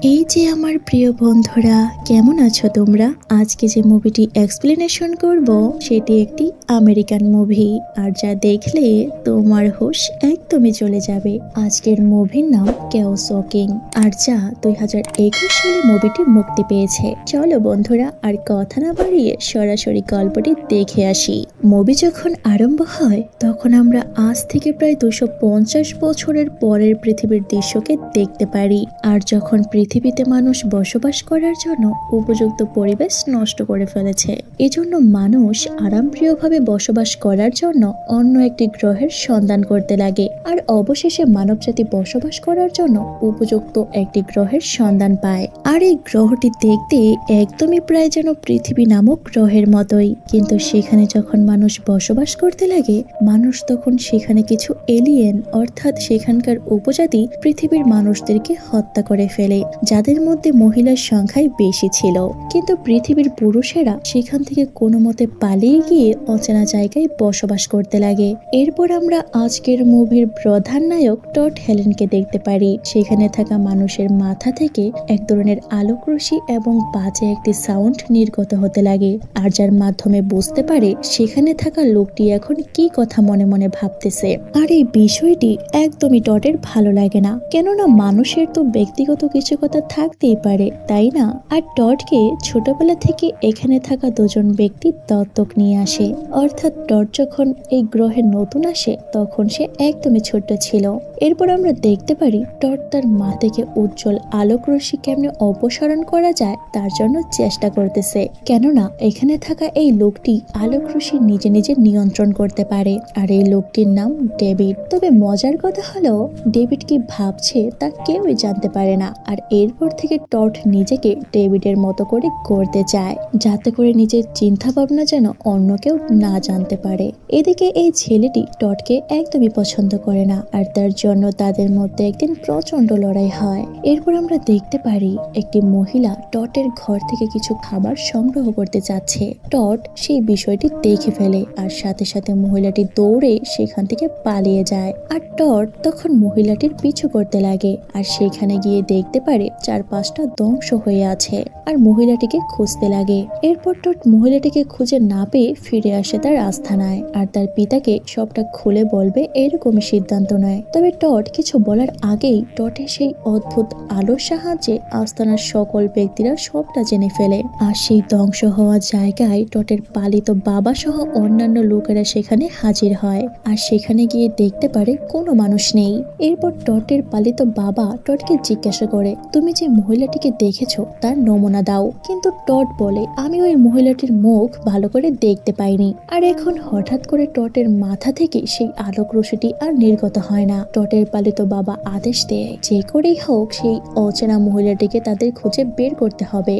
এই যে আমার প্রিয় বন্ধুরা, কেমন আছো তোমরা? আজকে যে মুভিটি এক্সপ্লেনেশন করব সেটি একটি আমেরিকান মুভি, আর যা দেখলে তোমার হুঁশ একদমই চলে যাবে। আজকের মুভির নাম কেওস ওয়াকিং, আর যা 2021 সালে মুভিটি মুক্তি পেয়েছে। চলো বন্ধুরা, আর কথা না বাড়িয়ে সরাসরি গল্পটি দেখে আসি। মুভি যখন আরম্ভ হয় তখন আমরা আজ থেকে প্রায় 250 বছরের পরের পৃথিবীর দৃশ্যকে দেখতে পারি। আর যখন পৃথিবীতে মানুষ বসবাস করার জন্য উপযুক্ত পরিবেশ নষ্ট করে ফেলেছে, এজন্য মানুষ আরামপ্রিয়ভাবে বসবাস করার জন্য অন্য একটি গ্রহের সন্ধান করতে লাগে। আর অবশেষে মানবজাতি বসবাস করার জন্য উপযুক্ত একটি গ্রহের সন্ধান পায়। আর এই গ্রহটি দেখতে একদমই প্রায় যেন পৃথিবী নামক গ্রহের মতোই, কিন্তু সেখানে যখন মানুষ বসবাস করতে লাগে, মানুষ তখন সেখানে কিছু এলিয়েন অর্থাৎ সেখানকার উপজাতি পৃথিবীর মানুষদেরকে হত্যা করে ফেলে, যাদের মধ্যে মহিলার সংখ্যাই বেশি ছিল। কিন্তু পৃথিবীর পুরুষেরা সেখান থেকে কোনো মতে পালিয়ে গিয়ে অচেনা জায়গায় বসবাস করতে লাগে। এরপর আমরা আজকের মুভির প্রধান নায়ক টড হেলেনকে দেখতে পারি। সেখানে থাকা মানুষের মাথা থেকে এক ধরনের আলোক রশ্মি এবং বাজে একটি সাউন্ড নির্গত হতে লাগে, আর যার মাধ্যমে বুঝতে পারে সেখানে থাকা লোকটি এখন কি কথা মনে মনে ভাবতেছে। আর এই বিষয়টি একদমই টডের ভালো লাগে না, কেননা মানুষের তো ব্যক্তিগত কিছু কথা থাকতেই পারে, তাই না? আর টডকে ছোটবেলা থেকে এখানে থাকা দুজন ব্যক্তি দত্তক নিয়ে আসে। অর্থাৎ টড যখন এই গ্রহে নতুন আসে তখন সে একদমই ছোট্ট ছিল। এরপর আমরা দেখতে পারি টড তার মা থেকে উজ্জ্বল আলোক রশ্মি কেমনে অপসারণ করা যায় তার জন্য চেষ্টা করতেছে, কেননা এখানে থাকা এই লোকটি আলোক রশ্মি নিজে নিজে নিয়ন্ত্রণ করতে পারে। আর এই লোকটির নাম ডেভিড। তবে মজার কথা হলো, ডেভিড কি ভাবছে তা কেউই জানতে পারে না। আর এরপর থেকে টড নিজেকে ডেভিডের মতো করে করতে চায়, যাতে করে নিজের চিন্তা ভাবনা যেন অন্য কেউ না জানতে পারে। এদিকে এই ছেলেটি টডকে একদমই পছন্দ করে না, আর তার জন্য তাদের মধ্যে একদিন প্রচন্ড লড়াই হয়। এরপর আমরা দেখতে পারি একটি মহিলা টডের ঘর থেকে কিছু খাবার সংগ্রহ করতে চাচ্ছে। টড সেই বিষয়টি দেখে ফেলে, আর সাথে সাথে মহিলাটি দৌড়ে সেখান থেকে পালিয়ে যায়। আর টড তখন মহিলাটির পিছু করতে লাগে, আর সেখানে গিয়ে দেখতে পারে চারপাশটা ধ্বংস হয়ে আছে, আর মহিলাটিকে খুঁজতে লাগে। এরপর টড মহিলাটিকে খুঁজে না পেয়ে ফিরে আসে তার আস্তানায়, আর তার পিতাকে সবটা খুলে বলবে এরকমই সিদ্ধান্ত নেয়। তবে টড কিছু বলার আগেই টডের সেই অদ্ভুত আলোর সাহায্যে আস্তানার সকল ব্যক্তিরা সবটা জেনে ফেলে। আর সেই ধ্বংস হওয়া জায়গায় টডের পালিত বাবা সহ অন্যান্য লোকেরা সেখানে হাজির হয়, আর সেখানে গিয়ে দেখতে পারে কোনো মানুষ নেই। এরপর টডের পালিত বাবা টডকে জিজ্ঞাসা করে, তুমি যে মহিলাটিকে দেখেছো তার নমুনা দাও। কিন্তু টড বলে, আমি ওই মহিলাটির মুখ ভালো করে দেখতে পাইনি। আর এখন হঠাৎ করে টডের মাথা থেকে সেই আলোক রশ্মিটি আর নির্গত হয় না। টডের পালিত বাবা আদেশ দেয় যে করেই হোক সেই অচেনা মহিলাটিকে তাদের খুঁজে বের করতে হবে।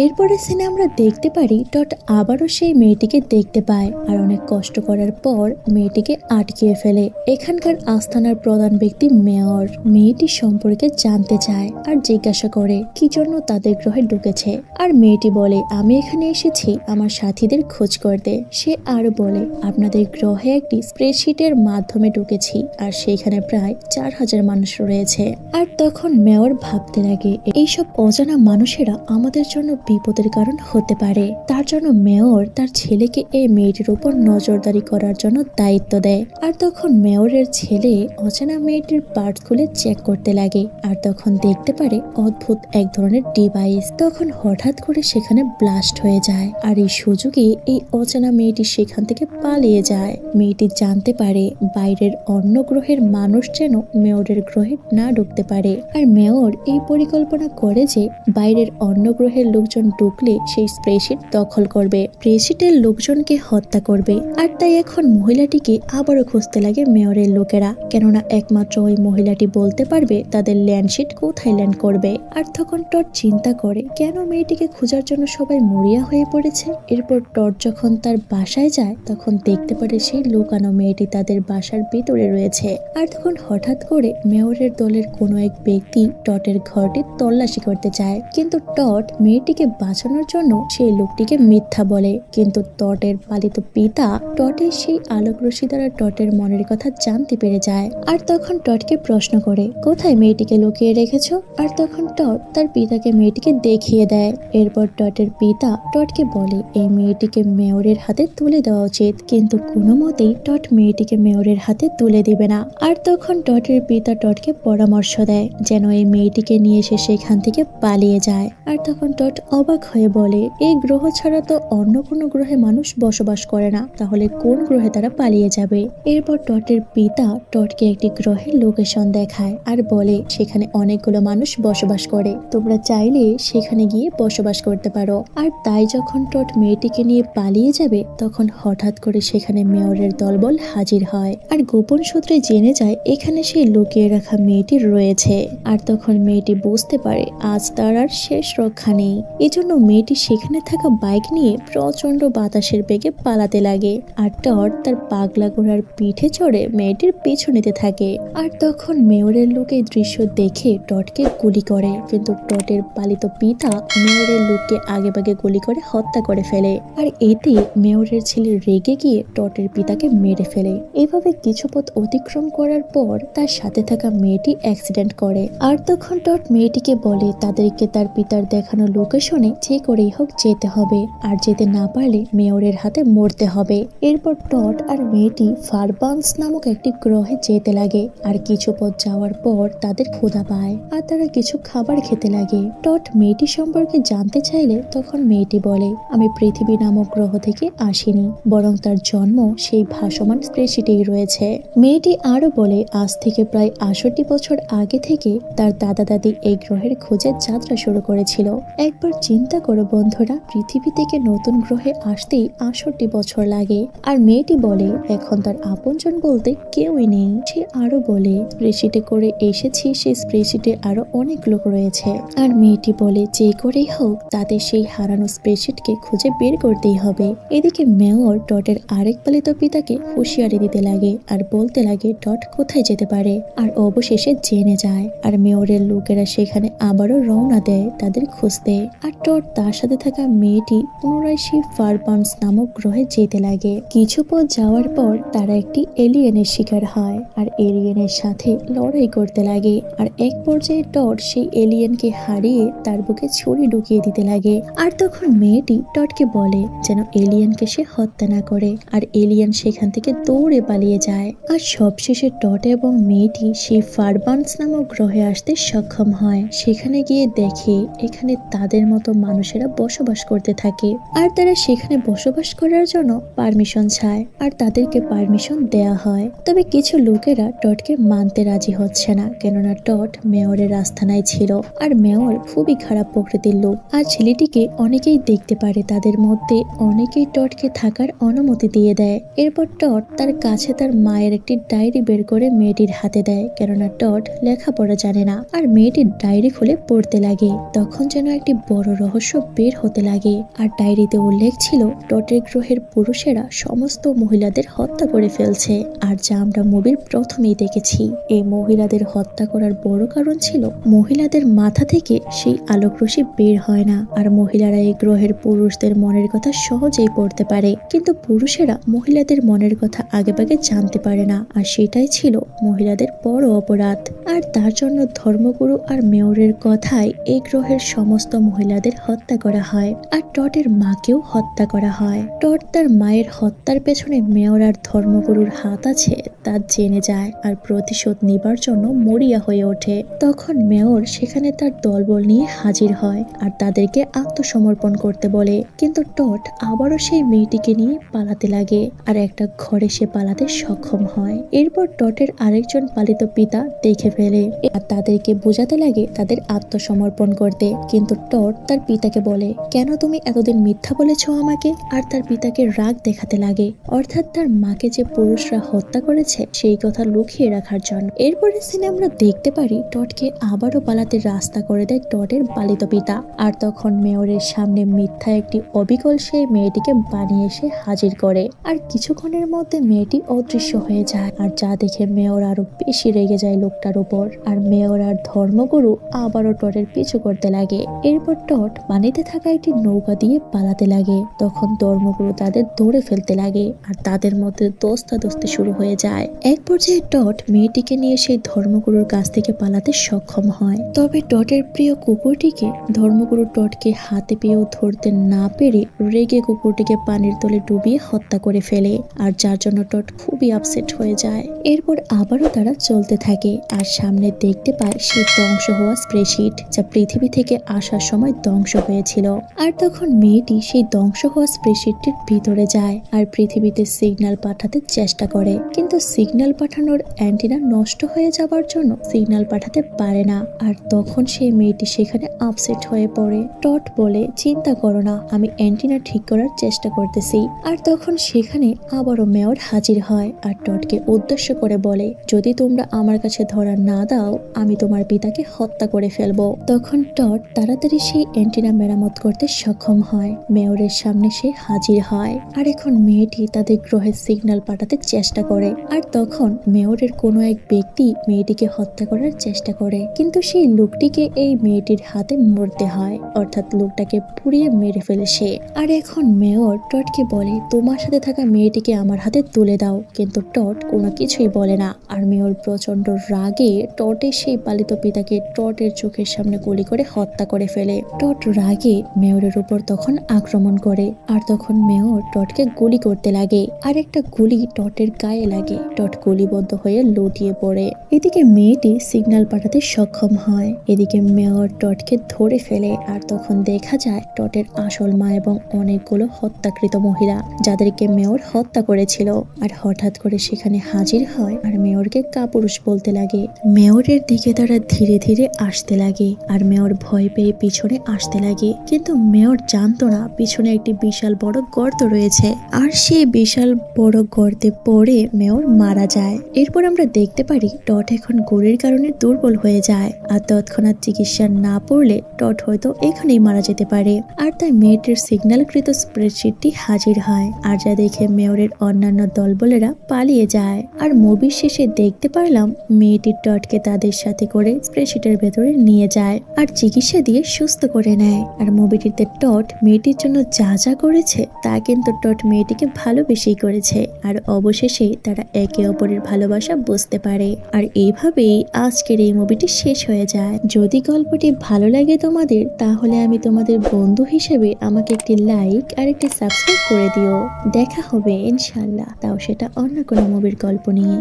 এরপরে সিনে আমরা দেখতে পারি টড আবারও সেই মেয়েটিকে দেখতে পায়, আর অনেক কষ্ট করার পর মেয়েটিকে আটকিয়ে ফেলে। এখানকার আস্তানার প্রধান ব্যক্তি মেয়র মেয়েটি সম্পর্কে জানতে চায়, আর জিজ্ঞাসা করে কি জন্য তাদের গ্রহে ঢুকেছে। আর মেয়েটি বলে, আমি এখানে এসেছি আমার সাথীদের খোঁজ করতে। সে আরো বলে, আপনাদের গ্রহে একটি স্প্রেডশিটের মাধ্যমে ঢুকেছি, আর সেখানে প্রায় 4000 মানুষ রয়েছে। আর তখন মেয়র ভাবতে লাগে, এইসব অজানা মানুষেরা আমাদের জন্য বিপদের কারণ হতে পারে। তার জন্য মেয়র তার ছেলেকে এই মেয়েটির উপর নজরদারি করার জন্য দায়িত্ব দেয়। আর তখন মেয়রের ছেলে অচেনা মেয়েটির পার্ট খুলে চেক করতে লাগে, আর তখন দেখতে পারে অদ্ভুত এক ধরনের ডিভাইস। তখন হঠাৎ করে সেখানে ব্লাস্ট হয়ে যায়, আর এই সুযোগে এই অচেনা মেয়েটি সেখান থেকে পালিয়ে যায়। মেয়েটি জানতে পারে বাইরের অন্য গ্রহের মানুষ যেন মেয়রের গ্রহে না ঢুকতে পারে। আর মেয়র এই পরিকল্পনা করে যে বাইরের অন্য গ্রহের লোকজন ঢুকলে সেই স্প্রেডশিট দখল করবে, স্প্রেডশিটের লোকজনকে হত্যা করবে। আর তাই এখন মহিলাটিকে আবারও খুঁজতে লাগে মেয়রের লোকেরা, কেননা একমাত্র ওই মহিলাটি বলতে পারবে তাদের ল্যান্ডশিট কোথায় ল্যান্ড করবে। আর তখন টড চিন্তা করে কেন মেয়েটিকে খোঁজার জন্য সবাই মরিয়া হয়ে পড়েছে। এরপর টড যখন তার বাসায় যায় তখন দেখতে পারে সেই লুকানো মেয়েটি তাদের বাসার ভিতরে রয়েছে। আর তখন হঠাৎ করে মেয়রের দলের কোনো এক ব্যক্তি টডের ঘরটি তল্লাশি করতে চায়, কিন্তু টড মেয়েটিকে মেয়েটিকে বাঁচানোর জন্য সেই লোকটিকে মিথ্যা বলে, কিন্তু টটের পালিত পিতা টটের সেই আলোক রশ্মি দ্বারা টটের মনের কথা জানতে পেরে যায়। আর তখন টটকে প্রশ্ন করে, কোথায় মেয়েটিকে লুকিয়ে রেখেছো? আর তখন টট তার পিতাকে মেয়েটিকে দেখিয়ে দেয়। এরপর টটের পিতা টটকে বলে এই মেয়েটিকে মেয়রের হাতে তুলে দেওয়া উচিত, কিন্তু কোনো মতেই টট মেয়েটিকে মেয়রের হাতে তুলে দিবে না। আর তখন টটের পিতা টটকে পরামর্শ দেয় যেন এই মেয়েটিকে নিয়ে এসে সেখান থেকে পালিয়ে যায়। আর তখন টট অবাক হয়ে বলে, এই গ্রহ ছাড়া তো অন্য কোনো গ্রহে মানুষ বসবাস করে না, তাহলে কোন গ্রহে তারা পালিয়ে যাবে? এরপর টটের পিতা টটকে একটি গ্রহের লোকেশন দেখায় আর বলে সেখানে অনেকগুলো মানুষ বসবাস করে, তোমরা চাইলে সেখানে গিয়ে বসবাস করতে পারো। আর তাই যখন টট মেয়েটিকে নিয়ে পালিয়ে যাবে তখন হঠাৎ করে সেখানে মেয়রের দলবল হাজির হয় আর গোপন সূত্রে জেনে যায় এখানে সেই লুকিয়ে রাখা মেয়েটি রয়েছে। আর তখন মেয়েটি বুঝতে পারে আজ তার আর শেষ রক্ষা নেই। এজন্য মেয়েটি সেখানে থাকা বাইক নিয়ে প্রচন্ড বাতাসের বেগে পালাতে লাগে আর টট তার পাগলা ঘোড়ার পিঠে চড়ে মেয়েটির পিছু নিতে থাকে। আর তখন মেয়রের লোক এই দৃশ্য দেখে টটকে গুলি করে, কিন্তু টটের পালিত পিতা মেয়রের লোককে আগেভাগে গুলি করে হত্যা করে ফেলে। আর এতে মেয়রের ছেলে রেগে গিয়ে টটের পিতাকে মেরে ফেলে। এভাবে কিছু পথ অতিক্রম করার পর তার সাথে থাকা মেয়েটি অ্যাক্সিডেন্ট করে। আর তখন টট মেয়েটিকে বলে তাদেরকে তার পিতার দেখানো লোকেশনে যে করেই হোক যেতে হবে, আর যেতে না পারলে মেয়রের হাতে মরতে হবে। এরপর টট আর মেয়েটি ফারবান্স নামক একটি গ্রহে যেতে লাগে। আর কিছু পথ যাওয়ার পর তাদের ক্ষুধা পায় আর তারা কিছু খাবার খেতে লাগে। টট মেয়েটি সম্পর্কে জানতে চাইলে তখন মেয়েটি বলে আমি পৃথিবী নামক গ্রহ থেকে আসিনি, বরং তার জন্ম সেই ভাসমান স্প্রেডশিটেই রয়েছে। মেয়েটি আরো বলে আজ থেকে প্রায় ৬৮ বছর আগে থেকে তার দাদা দাদি এই গ্রহের খোঁজে যাত্রা শুরু করেছিল। একবার চিন্তা করো বন্ধুরা, পৃথিবী থেকে নতুন গ্রহে আসতেই ৬৮ বছর লাগে। আর মেয়েটি বলে এখন তার আপনজন বলতে কেউই নেই। সে আরো বলে স্প্রেডশিটে করে এসেছি, সেই স্প্রেডশিটে আরো অনেক লোক রয়েছে। আর মেয়েটি বলে যে করেই হোক তাদের সেই হারানো স্প্রেডশিটকে খুঁজে বের করতেই হবে। এদিকে মেয়র টটের আরেক পালিত পিতাকে হুঁশিয়ারি দিতে লাগে আর বলতে লাগে টট কোথায় যেতে পারে। আর অবশেষে জেনে যায় আর মেয়রের লোকেরা সেখানে আবারও রওনা দেয় তাদের খুঁজতে। আর টট তার সাথে থাকা মেয়েটি পুনরায় সেই ফারবান্স নামক গ্রহে যেতে লাগে। কিছু পথ যাওয়ার পর তারা একটি এলিয়েনের শিকার হয় আর এলিয়েনের সাথে লড়াই করতে লাগে। আর এক পর্যায়ে টট সেই এলিয়েনকে হারিয়ে তার বুকে ছুরি ঢুকিয়ে দিতে লাগে। আর তখন মেয়েটি টটকে বলে যেন এলিয়েনকে সে হত্যা না করে, আর এলিয়েন সেখান থেকে দৌড়ে পালিয়ে যায়। আর সবশেষে টট এবং মেয়েটি সেই ফারবান্স নামক গ্রহে আসতে সক্ষম হয়। সেখানে গিয়ে দেখে এখানে তাদের মতো মানুষেরা বসবাস করতে থাকে আর তারা সেখানে বসবাস করার জন্য পারমিশন চায় আর তাদেরকে পারমিশন দেয়া হয়। তবে কিছু লোকেরা টটকে মানতে রাজি হচ্ছে না, কেননা টট মেয়রের আস্থানায় ছিল আর মেয়র খুবই খারাপ প্রকৃতির লোক। আর ছেলেটিকে অনেকেই দেখতে পারে, তাদের মধ্যে অনেকেই টটকে থাকার অনুমতি দিয়ে দেয়। এরপর টট তার কাছে তার মায়ের একটি ডায়েরি বের করে মেয়েটির হাতে দেয়, কেননা টট লেখাপড়া জানে না। আর মেয়েটির ডায়েরি খুলে পড়তে লাগে। তখন যেন একটি বড় রহস্য বের হতে লাগে। আর ডায়েরিতে উল্লেখ ছিল টটের গ্রহের পুরুষেরা সমস্ত মহিলাদের হত্যা করে ফেলছে, আর যা আমরা মুভির প্রথমেই দেখেছি। এই মহিলাদের হত্যা করার বড় কারণ ছিল মহিলাদের মাথা থেকে সেই আলোক রশ্মি বের হয় না, আর মহিলারা এই গ্রহের পুরুষদের মনের কথা সহজেই পড়তে পারে, কিন্তু পুরুষেরা মহিলাদের মনের কথা আগেভাগে জানতে পারে না। আর সেটাই ছিল মহিলাদের বড় অপরাধ। আর তার জন্য ধর্মগুরু আর মেয়রের কথায় এই গ্রহের সমস্ত মহিলাদের হত্যা করা হয় আর টটের মাকেও হত্যা করা হয়। টট তার মায়ের হত্যার পেছনে মেয়র আর ধর্মগুরুর হাত আছে তা জেনে যায় আর প্রতিশোধ নিবার জন্য মরিয়া হয়ে ওঠে। তখন মেয়র সেখানে তার দলবল নিয়ে হাজির হয় আর তাদেরকে আত্মসমর্পণ করতে বলে, কিন্তু টট আবারও সেই মেয়েটিকে নিয়ে পালাতে লাগে আর একটা ঘরে সে পালাতে সক্ষম হয়। এরপর টটের আরেকজন পালিত পিতা দেখে ফেলে আর তাদেরকে বোঝাতে লাগে তাদের আত্মসমর্পণ করতে, কিন্তু টট তার পিতাকে বলে কেন তুমি এতদিন মিথ্যা বলেছ আমাকে। আর তার পিতাকে রাগ দেখাতে লাগে, অর্থাৎ তার মাকে যে পুরুষরা হত্যা করেছে সেই কথা লুকিয়ে রাখার জন্য। এরপরে সিনে আমরা দেখতে পারি টটকে আবারও পালাতে রাস্তা করে দেয় টটের পালিত পিতা। আর তখন মেয়রের সামনে মিথ্যা একটি অবিকল সেই মেয়েটিকে বানিয়ে এসে হাজির করে আর কিছুক্ষণের মধ্যে মেয়েটি অদৃশ্য হয়ে যায়। আর যা দেখে মেয়র আরো বেশি রেগে যায় লোকটার উপর। আর মেয়র আর ধর্মগুরু আবারও টটের পিছু করতে লাগে। এরপর টট পানিতে থাকা একটি নৌকা দিয়ে পালাতে লাগে। তখন ধর্মগুরু তাদের ধরে ফেলতে লাগে আর তাদের মধ্যে দস্তাদস্তি শুরু হয়ে যায়। এক পর্যায়ে টট মেয়েটিকে নিয়ে সেই ধর্মগুরুর কাছ থেকে পালাতে সক্ষম হয়। তবে টটের প্রিয় কুকুরটিকে ধর্মগুরু টটকে হাতে পেয়েও ধরতে না পেরে রেগে কুকুরটিকে পানির তলে ডুবিয়ে হত্যা করে ফেলে, আর যার জন্য টট খুবই আপসেট হয়ে যায়। এরপর আবারও তারা চলতে থাকে আর সামনে দেখতে পায় সেই ধ্বংস হওয়া স্প্রেশিট, যা পৃথিবী থেকে আসার সময় ধ্বংস হয়েছিল। আর তখন মেয়েটি সেই ধ্বংস হওয়া স্প্রেশিটটির ভিতরে যায় আর পৃথিবীতে সিগন্যাল পাঠাতে চেষ্টা করে, কিন্তু সিগন্যাল পাঠানোর অ্যান্টিনা নষ্ট হয়ে যাবার জন্য সিগন্যাল পাঠাতে পারে না। আর তখন সেই মেয়েটি সেখানে আপসেট হয়ে পড়ে। টট বলে, চিন্তা করো না, আমি অ্যান্টিনা ঠিক করার চেষ্টা করতেছি। আর তখন সেখানে আবারও মেয়র হাজির হয় আর টটকে উদ্দেশ্য করে বলে, যদি তোমরা আমার কাছে ধরা না দাও আমি তোমার পিতাকে হত্যা করে ফেলবো। তখন টট তাড়াতাড়ি সেই অ্যান্টিনা মেরামত করতে সক্ষম হয়। মেয়রের সামনে সে হাজির হয় আর এখন মেয়েটি তাদের গ্রহের সিগন্যাল পাঠাতে চেষ্টা করে। আর তখন মেয়রের কোনো এক ব্যক্তি মেয়েটিকে হত্যা করার চেষ্টা করে, কিন্তু সেই লোকটিকে এই মেয়েটির হাতে মরতে হয়, অর্থাৎ লোকটাকে পুড়িয়ে মেরে ফেলে সে। আর এখন মেয়র টটকে বলে, তোমার সাথে থাকা মেয়েটিকে আমার হাতে তুলে দাও, কিন্তু টট কোনো কিছুই বলে না। আর মেয়র প্রচন্ড রাগে টটের সেই পালিত পিতাকে টটের চোখের সামনে গুলি করে হত্যা করে ফেলে। টট রাগে মেয়রের উপর তখন আক্রমণ করে আর তখন মেয়র টটকে গুলি করতে লাগে আর একটা গুলি টটের গায়ে লাগে। টট গুলিবদ্ধ হয়ে লুটিয়ে পড়ে। এদিকে মেয়েটি সিগন্যাল পাঠাতে সক্ষম হয়, এদিকে মেয়র টটকে ধরে ফেলে। আর তখন দেখা যায় টটের আসল মা এবং অনেকগুলো হত্যাকৃত মহিলা, যাদেরকে মেয়র হত্যা করেছিল। আর হঠাৎ করে সেখানে হাজির হয় আর মেয়রকে কাপুরুষ বলতে লাগে। মেয়রের দিকে তারা ধীরে ধীরে আসতে লাগে আর মেয়র ভয় পেয়ে পিছনে আসতে লাগে, কিন্তু মেয়র জানতো না পিছনে একটি বিশাল বড় গর্ত রয়েছে। আর সেই বিশাল বড় গর্তে পড়ে মেয়র মারা যায়। এরপর আমরা দেখতে পারি টট এখন গুলির কারণে দুর্বল হয়ে যায় আর তৎক্ষণাৎ চিকিৎসা না পড়লে টট হয়তো এখানেই মারা যেতে পারে। আর তাই মেয়েটির সিগন্যালকৃত স্প্রেডশিটটি হাজির হয় আর যা দেখে মেয়রের অন্যান্য দলবলেরা পালিয়ে যায়। আর মুভির শেষে দেখতে পারলাম মেয়েটির টটকে তাদের সাথে করে স্প্রেডশিটের ভেতরে নিয়ে যায় আর চিকিৎসা দিয়ে সুস্থ করে নেয়। আর মুভিটিতে টট মেয়েটির জন্য যা যা করেছে তা কিন্তু টট মেয়েটিকে ভালোবেসেই করেছে। আর অবশেষে তারা একে অপরের ভালোবাসা বুঝতে পারে। আর এইভাবেই আজকের এই মুভিটি শেষ হয়ে যায়। যদি গল্পটি ভালো লাগে তোমাদের, তাহলে আমি তোমাদের বন্ধু হিসেবে আমাকে একটি লাইক আর একটি সাবস্ক্রাইব করে দিও। দেখা হবে ইনশাল্লাহ, তাও সেটা অন্য কোনো মুভির গল্প নিয়ে।